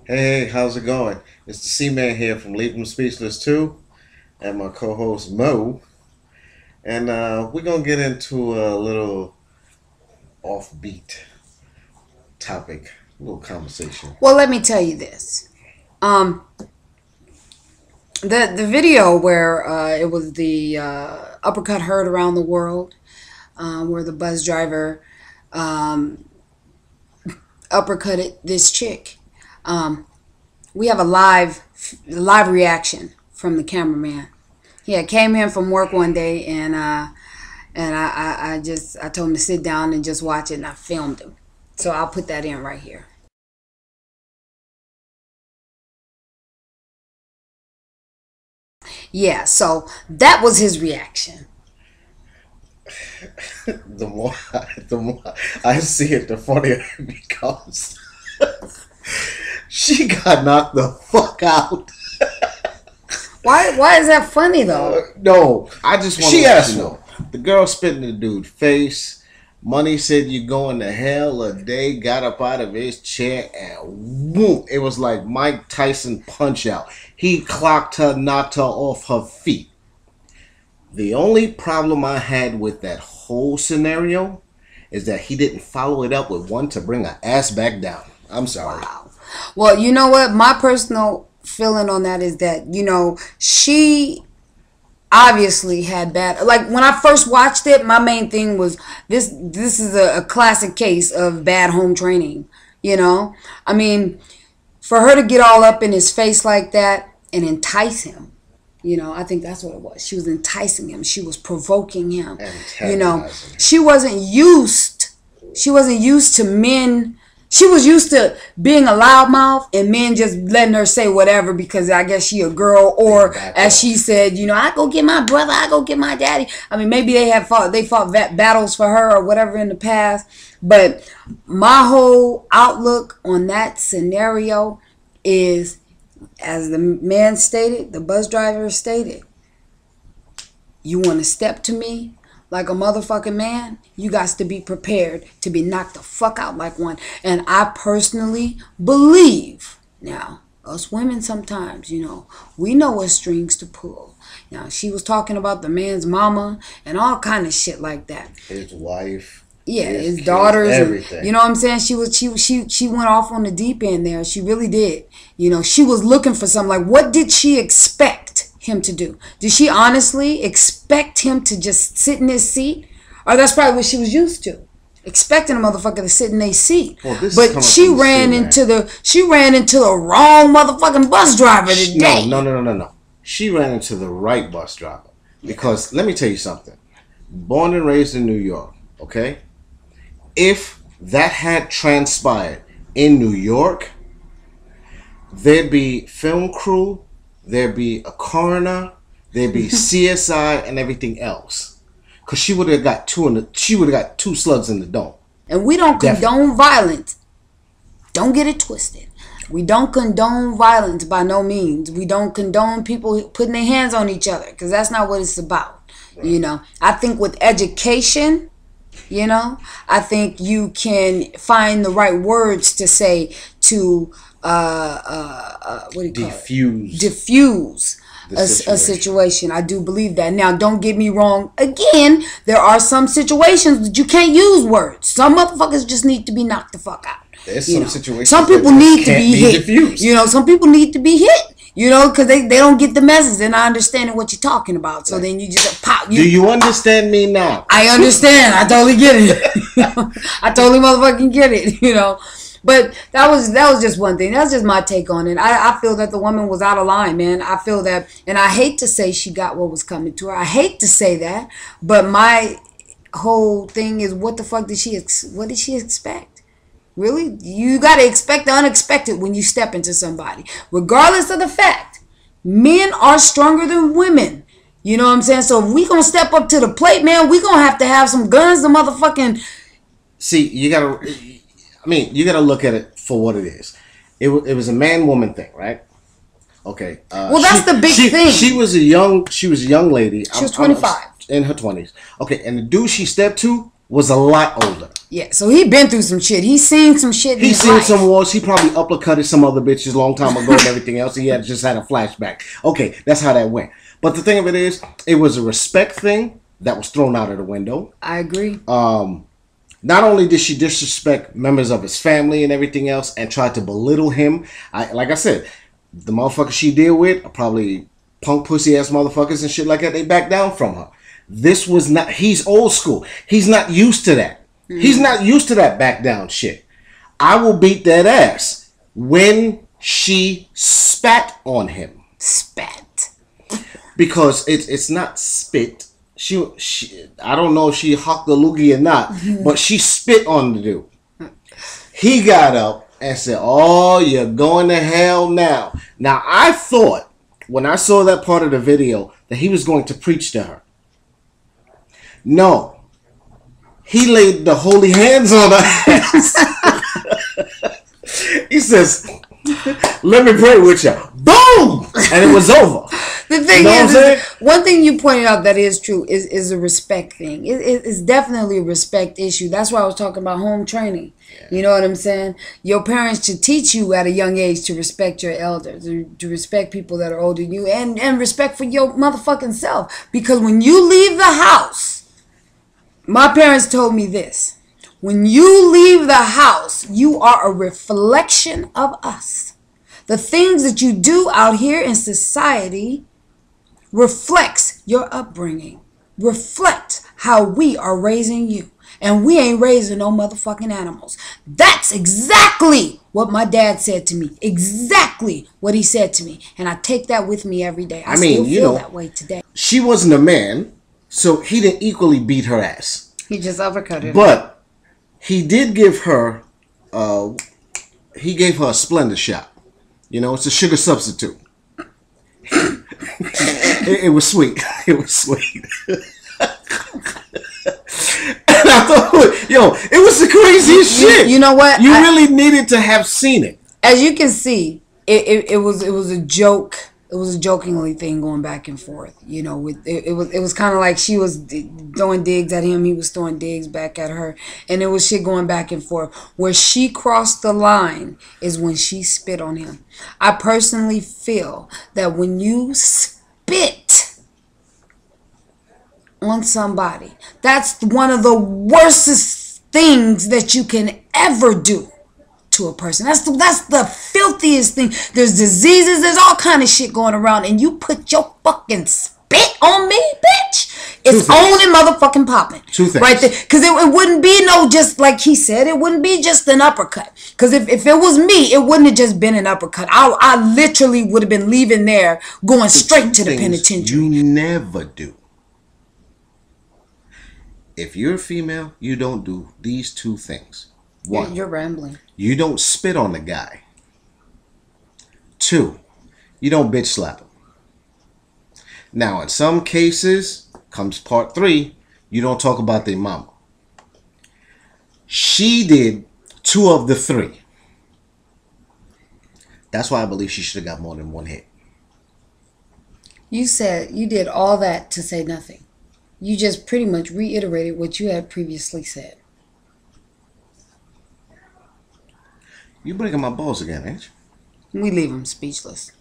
Hey, how's it going? It's the C-Man here from Leave Them Speechless 2 and my co-host Mo. And we're going to get into a little offbeat topic, a little conversation. Well, let me tell you this. Um, the video where it was the uppercut heard around the world, where the bus driver um, uppercutted this chick. We have a live reaction from the cameraman. He had came in from work one day, and I told him to sit down and just watch it, and I filmed him. So I'll put that in right here. Yeah, so that was his reaction. the more I see it, the funnier it becomes. She got knocked the fuck out. Why is that funny though? No, I just want she to let asked you no. know. The girl spit in the dude's face. Money said you going to hell a day. Got up out of his chair and whoop! It was like Mike Tyson punch out. He clocked her, knocked her off her feet. The only problem I had with that whole scenario is that he didn't follow it up with one to bring her ass back down. I'm sorry. Wow. Well, you know what? My personal feeling on that is that, she obviously had bad, like when I first watched it, my main thing was this is a classic case of bad home training. I mean, for her to get all up in his face like that and entice him, I think that's what it was. She was enticing him. She was provoking him. She wasn't used to men. She was used to being a loudmouth and men just letting her say whatever because I guess she a girl, or as she said, I go get my brother, I go get my daddy. I mean, maybe they fought battles for her or whatever in the past. But my whole outlook on that scenario is, as the man stated, the bus driver stated, you want to step to me like a motherfucking man, you got to be prepared to be knocked the fuck out like one. And I personally believe, now, us women sometimes, we know what strings to pull. She was talking about the man's mama and all kind of shit like that. His wife. Yeah, his daughters, everything. And, you know what I'm saying? She went off on the deep end there. She really did. She was looking for something. Like, what did she expect him to do? Did she honestly expect him to just sit in his seat? Or that's probably what she was used to, expecting a motherfucker to sit in their seat. Well, but she ran into the wrong motherfucking bus driver today. No. She ran into the right bus driver. Because let me tell you something. Born and raised in New York, okay? If that had transpired in New York, there'd be film crew, there'd be a coroner, there'd be CSI and everything else. Cause she would have got two slugs in the dome. And we don't condone violence. Don't get it twisted. We don't condone violence by no means. We don't condone people putting their hands on each other, because that's not what it's about. Right. I think with education, I think you can find the right words to say to what do you call it? Diffuse a situation. I do believe that. Now, don't get me wrong. Again, there are some situations that you can't use words. Some motherfuckers just need to be knocked the fuck out. There's some situations. Some people need to be hit. Diffused. Some people need to be hit. Because they don't get the message. They're not understanding what you're talking about. So then you just pop. Do you understand me now? I understand. I totally get it. I totally motherfucking get it. But that was just one thing. That's just my take on it. I feel that the woman was out of line, man. I feel that, and I hate to say she got what was coming to her. I hate to say that, but my whole thing is, what the fuck what did she expect? Really? You got to expect the unexpected when you step into somebody. Regardless of the fact, men are stronger than women. You know what I'm saying? So if we going to step up to the plate, man, we going to have some guns to motherfucking... See, you got to look at it for what it is. It was a man-woman thing, right? Okay. Well, that's the big thing. She was a young lady. She was 25. In her 20s. Okay, and the dude she stepped to was a lot older. Yeah, so he been through some shit. He's seen some shit. He's seen some wars. He probably uppercutted some other bitches a long time ago and everything else. He had just had a flashback. Okay, that's how that went. But the thing of it is, it was a respect thing that was thrown out of the window. I agree. Not only did she disrespect members of his family and everything else and try to belittle him, like I said, the motherfuckers she deal with are probably punk pussy ass motherfuckers and shit like that. They back down from her. This was not, he's old school. He's not used to that. He's not used to that back down shit. I will beat that ass when she spat on him. Spat. Because it's not spit. She I don't know if she hucked the loogie or not, but she spit on the dude. He got up and said, "Oh, you're going to hell now." Now, I thought when I saw that part of the video that he was going to preach to her. No. He laid the holy hands on her ass. He says, "Let me pray with you." Boom! And it was over. The thing is, one thing you pointed out that is true is a respect thing. It's definitely a respect issue. That's why I was talking about home training. Yeah. You know what I'm saying? Your parents should teach you at a young age to respect your elders, to respect people that are older than you, and respect for your motherfucking self. Because when you leave the house, my parents told me this. When you leave the house, you are a reflection of us. The things that you do out here in society reflects your upbringing. Reflect how we are raising you. And we ain't raising no motherfucking animals. That's exactly what my dad said to me. Exactly what he said to me. And I take that with me every day. I still feel that way today. She wasn't a man. So he didn't equally beat her ass. He just uppercutted her. But he did give her, he gave her a Splendor shot. You know, it's a sugar substitute. it was sweet. It was sweet. And I thought, yo, it was the craziest shit. You know what? You really needed to have seen it. As you can see, it was a joke. It was a jokingly thing going back and forth, you know. It was kind of like she was throwing digs at him, he was throwing digs back at her, and it was shit going back and forth. Where she crossed the line is when she spit on him. I personally feel that when you spit on somebody, that's one of the worstest things that you can ever do to a person. That's the filthiest thing. There's diseases, there's all kind of shit going around, and you put your fucking spit on me, bitch. It's on and motherfucking popping. Two things. Right there. Because it wouldn't be no, just like he said, it wouldn't be just an uppercut. Because if it was me, it wouldn't have just been an uppercut. I literally would have been leaving there, going straight to the penitentiary. You never do. If you're a female, you don't do these two things. One, you're rambling. You don't spit on the guy. Two, you don't bitch slap him. Now, in some cases, comes part 3, you don't talk about their mama. She did 2 of the 3. That's why I believe she should have got more than 1 hit. You said you did all that to say nothing. You just pretty much reiterated what you had previously said. You breaking my balls again, ain't you? We leave him speechless.